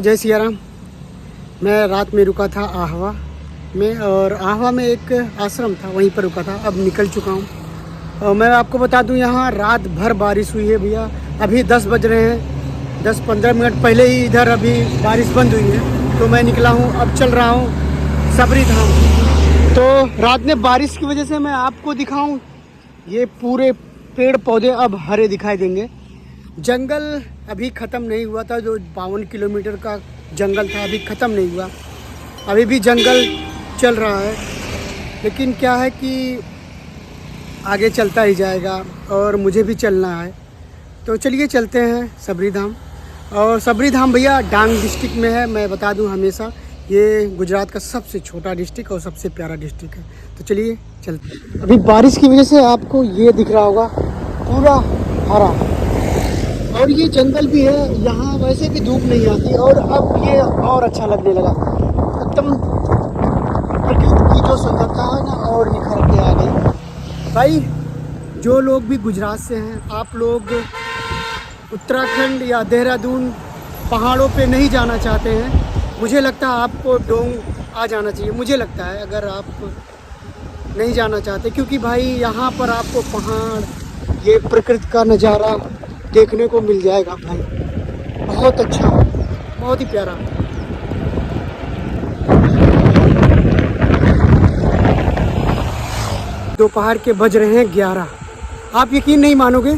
जय सिया राम। मैं रात में रुका था आहवा में, और आहवा में एक आश्रम था, वहीं पर रुका था। अब निकल चुका हूँ। और मैं आपको बता दूँ, यहाँ रात भर बारिश हुई है भैया। अभी 10 बज रहे हैं, 10-15 मिनट पहले ही इधर अभी बारिश बंद हुई है। तो मैं निकला हूँ, अब चल रहा हूँ सबरी धाम। तो रात में बारिश की वजह से मैं आपको दिखाऊँ, ये पूरे पेड़ पौधे अब हरे दिखाई देंगे। जंगल अभी ख़त्म नहीं हुआ था, जो 52 किलोमीटर का जंगल था अभी ख़त्म नहीं हुआ, अभी भी जंगल चल रहा है। लेकिन क्या है कि आगे चलता ही जाएगा और मुझे भी चलना है। तो चलिए चलते हैं सबरी धाम। और सबरी धाम भैया डांग डिस्ट्रिक्ट में है। मैं बता दूं हमेशा, ये गुजरात का सबसे छोटा डिस्ट्रिक्ट और सबसे प्यारा डिस्ट्रिक्ट है। तो चलिए चलते हैं। अभी बारिश की वजह से आपको ये दिख रहा होगा पूरा हरा, और ये जंगल भी है। यहाँ वैसे भी धूप नहीं आती, और अब ये और अच्छा लगने लगा। एकदम प्रकृति की जो सुंदरता है ना, और निखर के आ गई। भाई जो लोग भी गुजरात से हैं, आप लोग उत्तराखंड या देहरादून पहाड़ों पे नहीं जाना चाहते हैं, मुझे लगता है आपको डोंग आ जाना चाहिए। मुझे लगता है अगर आप नहीं जाना चाहते, क्योंकि भाई यहाँ पर आपको पहाड़, ये प्रकृति का नज़ारा देखने को मिल जाएगा भाई। बहुत अच्छा, बहुत ही प्यारा। दोपहर के बज रहे हैं 11। आप यकीन नहीं मानोगे,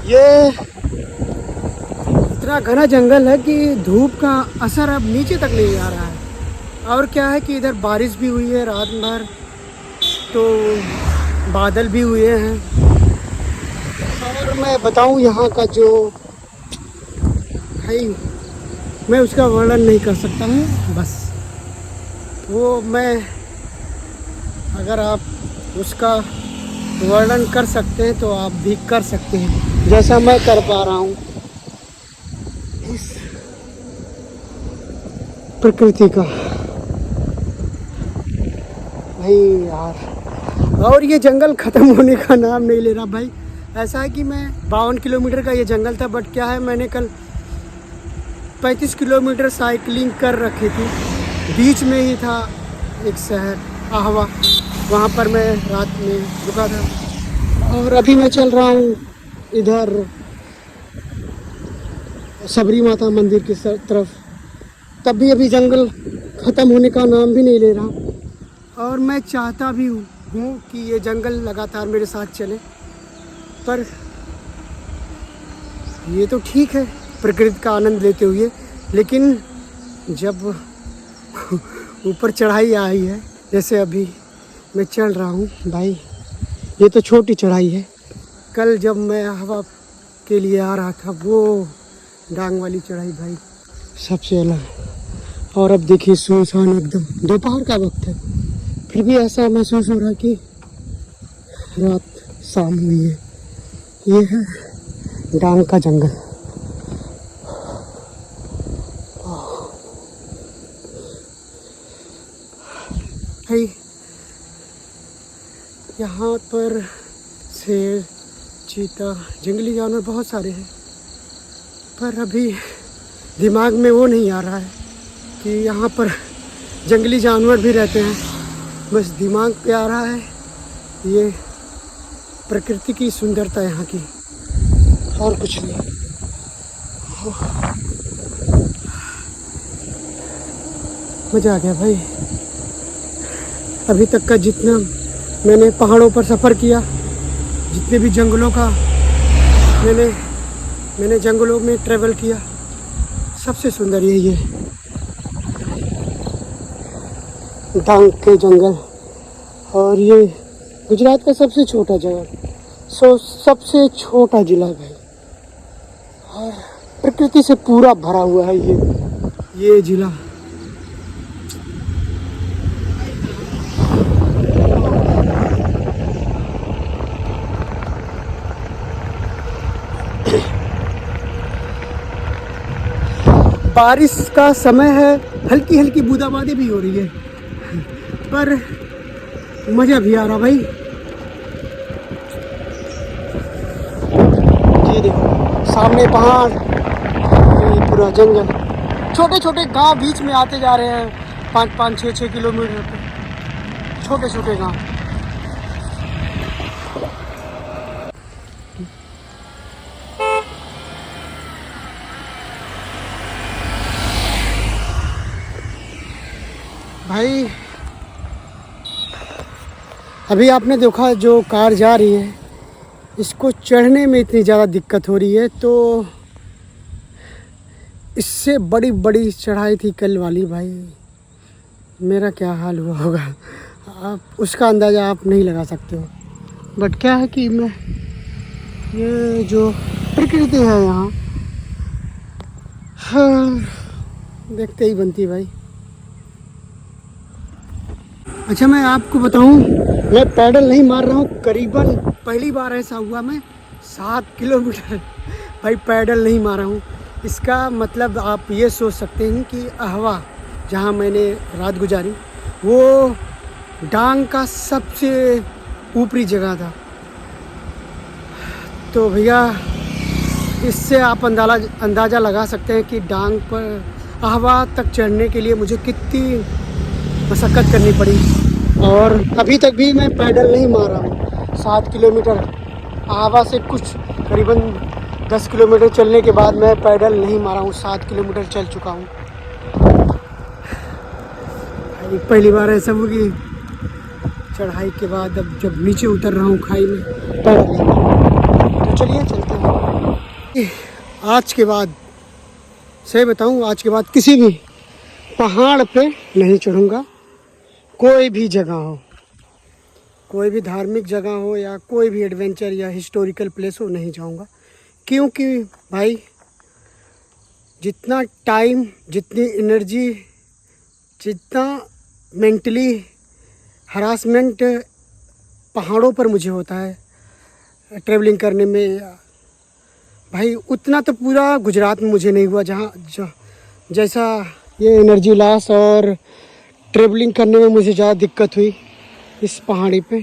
ये इतना घना जंगल है कि धूप का असर अब नीचे तक नहीं आ रहा है। और क्या है कि इधर बारिश भी हुई है रात भर, तो बादल भी हुए हैं। और मैं बताऊं यहाँ का जो है, मैं उसका वर्णन नहीं कर सकता हूँ। बस वो मैं, अगर आप उसका वर्णन कर सकते हैं तो आप भी कर सकते हैं, जैसा मैं कर पा रहा हूँ इस प्रकृति का। भाई यार, और ये जंगल ख़त्म होने का नाम नहीं ले रहा भाई। ऐसा है कि मैं 52 किलोमीटर का ये जंगल था, बट क्या है, मैंने कल 35 किलोमीटर साइकिलिंग कर रखी थी। बीच में ही था एक शहर आहवा, वहाँ पर मैं रात में रुका था। और अभी मैं चल रहा हूँ इधर सबरी माता मंदिर की तरफ। तब भी अभी जंगल ख़त्म होने का नाम भी नहीं ले रहा, और मैं चाहता भी हूँ कि ये जंगल लगातार मेरे साथ चले। पर ये तो ठीक है प्रकृति का आनंद लेते हुए, लेकिन जब ऊपर चढ़ाई आई है, जैसे अभी मैं चल रहा हूँ भाई, ये तो छोटी चढ़ाई है। कल जब मैं हवा के लिए आ रहा था, वो डांग वाली चढ़ाई भाई सबसे अलग। और अब देखिए सुनसान एकदम, दोपहर का वक्त है, फिर भी ऐसा महसूस हो रहा है कि रात शाम हुई है। ये है डांग का जंगल। भाई यहाँ पर शेर, चीता, जंगली जानवर बहुत सारे हैं, पर अभी दिमाग में वो नहीं आ रहा है कि यहाँ पर जंगली जानवर भी रहते हैं। बस दिमाग पे आ रहा है ये प्रकृति की सुंदरता यहाँ की, और कुछ नहीं। मज़ा आ गया भाई। अभी तक का जितना मैंने पहाड़ों पर सफ़र किया, जितने भी जंगलों का मैंने जंगलों में ट्रैवल किया, सबसे सुंदर यही है, डांग के जंगल। और ये गुजरात का सबसे छोटा जगह, सबसे छोटा जिला भाई, और प्रकृति से पूरा भरा हुआ है ये जिला। बारिश का समय है, हल्की हल्की बूंदाबांदी भी हो रही है, पर मज़ा भी आ रहा भाई। ये देखो सामने पहाड़, ये पूरा जंगल, छोटे छोटे गांव बीच में आते जा रहे हैं, 5-5, 6-6 किलोमीटर पे छोटे छोटे गांव। भाई अभी आपने देखा जो कार जा रही है, इसको चढ़ने में इतनी ज़्यादा दिक्कत हो रही है, तो इससे बड़ी बड़ी चढ़ाई थी कल वाली। भाई मेरा क्या हाल हुआ होगा, आप उसका अंदाज़ा आप नहीं लगा सकते हो। बट क्या है कि मैं ये जो प्रकृति है यहाँ, हाँ, देखते ही बनती है भाई। अच्छा मैं आपको बताऊं, मैं पैडल नहीं मार रहा हूँ, करीबन पहली बार ऐसा हुआ मैं 7 किलोमीटर भाई पैडल नहीं मारा हूँ। इसका मतलब आप ये सोच सकते हैं कि अहवा जहाँ मैंने रात गुजारी वो डांग का सबसे ऊपरी जगह था। तो भैया इससे आप अंदाज़ा लगा सकते हैं कि डांग पर अहवा तक चढ़ने के लिए मुझे कितनी मशक्क़त करनी पड़ी। और अभी तक भी मैं पैडल नहीं मारा हूँ। 7 किलोमीटर अहवा से कुछ करीबन 10 किलोमीटर चलने के बाद मैं पैडल नहीं मारा हूँ, 7 किलोमीटर चल चुका हूँ। पहली बार ऐसा हुआ कि चढ़ाई के बाद अब जब नीचे उतर रहा हूँ खाई में पैडल नहीं मारा। तो चलिए चलते हैं। आज के बाद सही बताऊँ, आज के बाद किसी भी पहाड़ पे नहीं चढ़ूँगा। कोई भी जगह हो, कोई भी धार्मिक जगह हो या कोई भी एडवेंचर या हिस्टोरिकल प्लेस हो, नहीं जाऊँगा। क्योंकि भाई जितना टाइम, जितनी एनर्जी, जितना मेंटली हरासमेंट पहाड़ों पर मुझे होता है ट्रैवलिंग करने में, भाई उतना तो पूरा गुजरात में मुझे नहीं हुआ जैसा ये एनर्जी लॉस और ट्रैवलिंग करने में मुझे ज़्यादा दिक्कत हुई इस पहाड़ी पे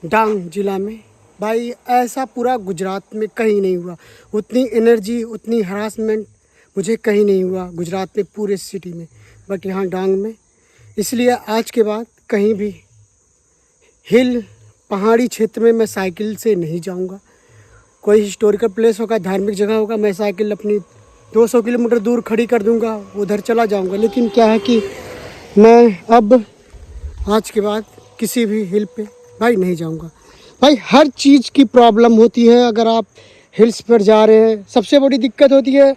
डांग ज़िला में। भाई ऐसा पूरा गुजरात में कहीं नहीं हुआ, उतनी एनर्जी, उतनी हरासमेंट मुझे कहीं नहीं हुआ गुजरात में पूरे सिटी में, बट यहाँ डांग में। इसलिए आज के बाद कहीं भी हिल पहाड़ी क्षेत्र में मैं साइकिल से नहीं जाऊँगा। कोई हिस्टोरिकल प्लेस होगा, धार्मिक जगह होगा, मैं साइकिल अपनी 200 किलोमीटर दूर खड़ी कर दूँगा, उधर चला जाऊँगा। लेकिन क्या है कि मैं अब आज के बाद किसी भी हिल पे भाई नहीं जाऊंगा। भाई हर चीज़ की प्रॉब्लम होती है अगर आप हिल्स पर जा रहे हैं। सबसे बड़ी दिक्कत होती है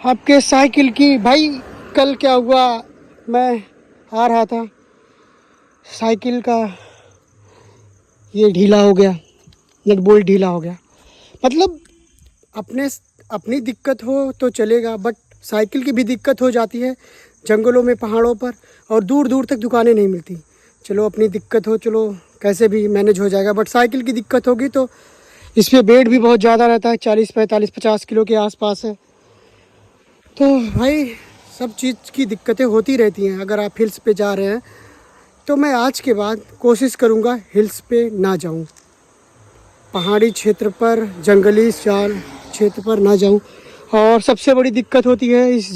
आपके साइकिल की। भाई कल क्या हुआ, मैं आ रहा था, साइकिल का ये ढीला हो गया, नट बोल्ट ढीला हो गया। मतलब अपनी दिक्कत हो तो चलेगा, बट साइकिल की भी दिक्कत हो जाती है जंगलों में, पहाड़ों पर, और दूर दूर तक दुकानें नहीं मिलती। चलो अपनी दिक्कत हो, चलो कैसे भी मैनेज हो जाएगा, बट साइकिल की दिक्कत होगी तो इस पर वेट भी बहुत ज़्यादा रहता है, 40, 45, 50 किलो के आसपास है। तो भाई सब चीज़ की दिक्कतें होती रहती हैं। अगर आप हिल्स पे जा रहे हैं तो मैं आज के बाद कोशिश करूँगा हिल्स पे ना जाऊँ, पहाड़ी क्षेत्र पर, जंगली क्षेत्र पर ना जाऊँ। और सबसे बड़ी दिक्कत होती है इस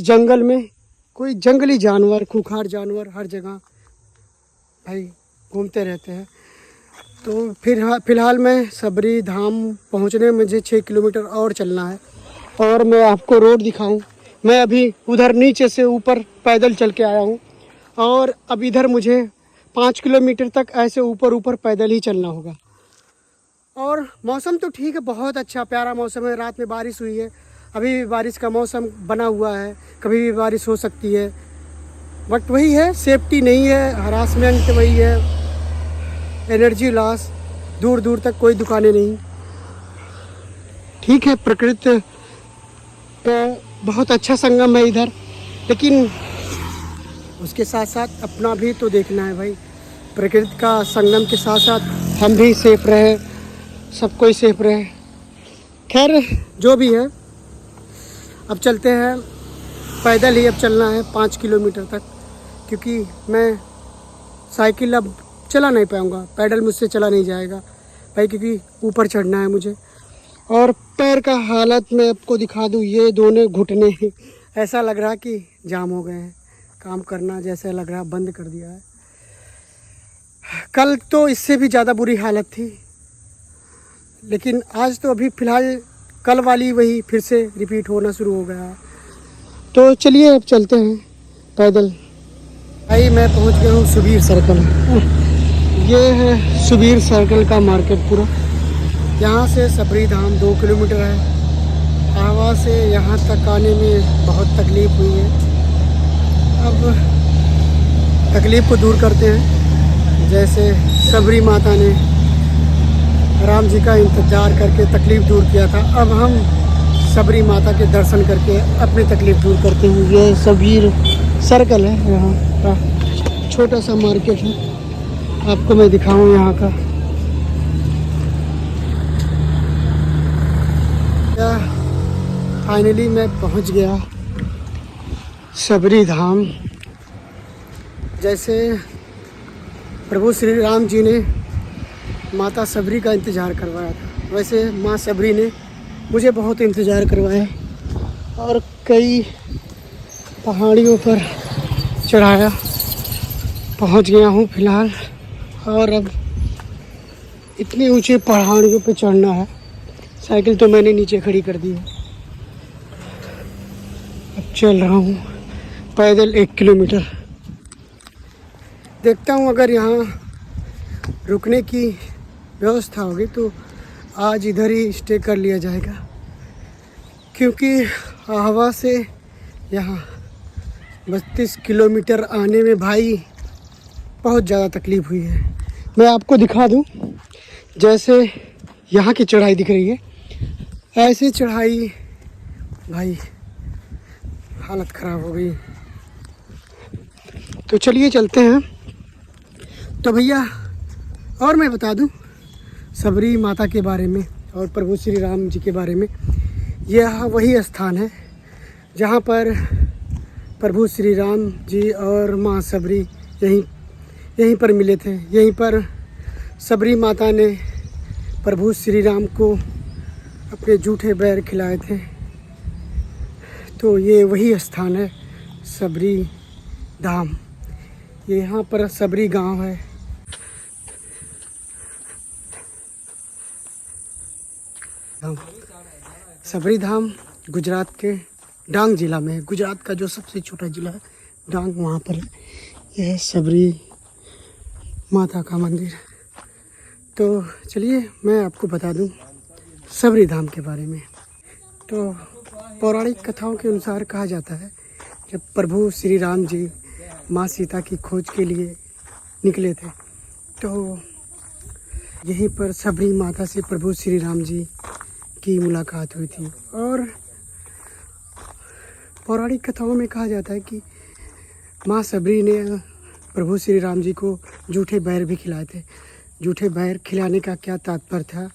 जंगल में कोई जंगली जानवर, खूंखार जानवर हर जगह भाई घूमते रहते हैं। तो फ़िलहाल मैं सबरी धाम पहुंचने में मुझे 6 किलोमीटर और चलना है। और मैं आपको रोड दिखाऊं, मैं अभी उधर नीचे से ऊपर पैदल चल के आया हूं, और अब इधर मुझे 5 किलोमीटर तक ऐसे ऊपर पैदल ही चलना होगा। और मौसम तो ठीक है, बहुत अच्छा प्यारा मौसम है। रात में बारिश हुई है, अभी भी बारिश का मौसम बना हुआ है, कभी भी बारिश हो सकती है। बट वही है, सेफ्टी नहीं है, हरासमेंट वही है, एनर्जी लॉस, दूर दूर तक कोई दुकानें नहीं। ठीक है, प्रकृति का बहुत अच्छा संगम है इधर, लेकिन उसके साथ साथ अपना भी तो देखना है भाई। प्रकृति का संगम के साथ साथ हम भी सेफ रहे, सब कोई सेफ रहे। खैर जो भी है, अब चलते हैं, पैदल ही अब चलना है 5 किलोमीटर तक, क्योंकि मैं साइकिल अब चला नहीं पाऊँगा, पैडल मुझसे चला नहीं जाएगा भाई, क्योंकि ऊपर चढ़ना है मुझे। और पैर का हालत मैं आपको दिखा दूँ, ये दोनों घुटने ऐसा लग रहा कि जाम हो गए हैं, काम करना जैसा लग रहा बंद कर दिया है। कल तो इससे भी ज़्यादा बुरी हालत थी, लेकिन आज तो अभी फ़िलहाल कल वाली वही फिर से रिपीट होना शुरू हो गया। तो चलिए अब चलते हैं पैदल। भाई मैं पहुंच गया हूँ सुबीर सर्कल। ये है सुबीर सर्कल का मार्केट पूरा। यहाँ से सबरी धाम 2 किलोमीटर है। आवा से यहाँ तक आने में बहुत तकलीफ़ हुई है। अब तकलीफ़ को दूर करते हैं। जैसे सबरी माता ने राम जी का इंतज़ार करके तकलीफ़ दूर किया था, अब हम सबरी माता के दर्शन करके अपनी तकलीफ़ दूर करते हैं। ये सबीर सर्कल है, यहाँ का छोटा सा मार्केट है। आपको मैं दिखाऊं यहाँ का। फाइनली मैं पहुँच गया सबरी धाम। जैसे प्रभु श्री राम जी ने माता सबरी का इंतज़ार करवाया था, वैसे माँ सबरी ने मुझे बहुत इंतज़ार करवाया और कई पहाड़ियों पर चढ़ाया। पहुंच गया हूं फ़िलहाल, और अब इतनी ऊंची पहाड़ियों पे चढ़ना है। साइकिल तो मैंने नीचे खड़ी कर दी है। अब चल रहा हूं पैदल 1 किलोमीटर। देखता हूं अगर यहाँ रुकने की व्यवस्था होगी तो आज इधर ही स्टे कर लिया जाएगा, क्योंकि आह्वा से यहाँ 32 किलोमीटर आने में भाई बहुत ज़्यादा तकलीफ़ हुई है। मैं आपको दिखा दूं, जैसे यहाँ की चढ़ाई दिख रही है, ऐसी चढ़ाई भाई हालत ख़राब हो गई। तो चलिए चलते हैं। तो भैया और मैं बता दूं सबरी माता के बारे में और प्रभु श्री राम जी के बारे में। यह वही स्थान है जहाँ पर प्रभु श्री राम जी और माँ सबरी यहीं पर मिले थे। यहीं पर सबरी माता ने प्रभु श्री राम को अपने जूठे बैर खिलाए थे। तो ये वही स्थान है सबरी धाम। यहाँ पर सबरी गांव है। सबरी धाम गुजरात के डांग ज़िला में है। गुजरात का जो सबसे छोटा ज़िला है डांग, वहाँ पर यह है सबरी माता का मंदिर। तो चलिए मैं आपको बता दूं सबरी धाम के बारे में। तो पौराणिक कथाओं के अनुसार कहा जाता है जब प्रभु श्री राम जी माँ सीता की खोज के लिए निकले थे, तो यहीं पर सबरी माता से प्रभु श्री राम जी की मुलाकात हुई थी। और पौराणिक कथाओं में कहा जाता है कि माँ सबरी ने प्रभु श्री राम जी को जूठे बैर भी खिलाए थे। जूठे बैर खिलाने का क्या तात्पर्य था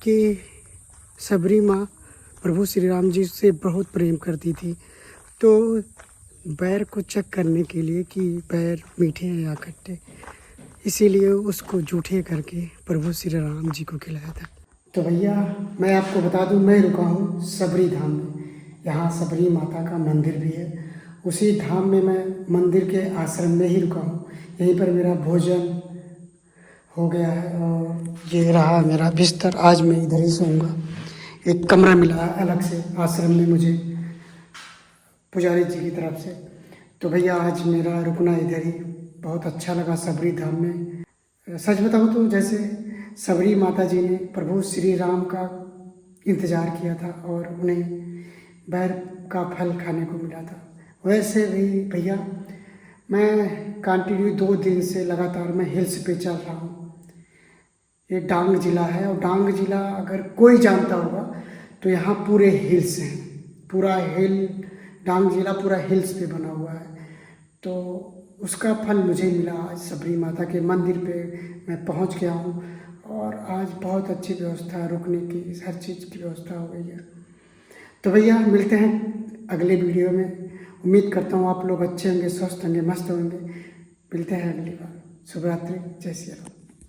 कि सबरी माँ प्रभु श्री राम जी से बहुत प्रेम करती थी, तो बैर को चेक करने के लिए कि बैर मीठे हैं या खट्टे, इसीलिए उसको जूठे करके प्रभु श्री राम जी को खिलाया था। तो भैया मैं आपको बता दूं, मैं रुका हूँ सबरी धाम में। यहाँ सबरी माता का मंदिर भी है। उसी धाम में मैं मंदिर के आश्रम में ही रुका हूँ। यहीं पर मेरा भोजन हो गया है और ये रहा मेरा बिस्तर। आज मैं इधर ही सोऊंगा। एक कमरा मिला है अलग से आश्रम में मुझे पुजारी जी की तरफ से। तो भैया आज मेरा रुकना इधर ही। बहुत अच्छा लगा सबरी धाम में। सच बताऊँ तो जैसे सबरी माता जी ने प्रभु श्री राम का इंतज़ार किया था और उन्हें बैर का फल खाने को मिला था, वैसे भी भैया मैं कंटिन्यू 2 दिन से लगातार मैं हिल्स पे चल रहा हूँ। ये डांग ज़िला है और डांग ज़िला अगर कोई जानता होगा तो यहाँ पूरे हिल्स हैं। पूरा हिल डांग ज़िला पूरा हिल्स पे बना हुआ है। तो उसका फल मुझे मिला। आज सबरी माता के मंदिर पे मैं पहुँच गया हूँ और आज बहुत अच्छी व्यवस्था, रुकने की हर चीज़ की व्यवस्था हो गई है। तो भैया मिलते हैं अगले वीडियो में। उम्मीद करता हूँ आप लोग अच्छे होंगे, स्वस्थ होंगे, मस्त होंगे। मिलते हैं अगली बार। शुभ रात्रि, जय श्री राम।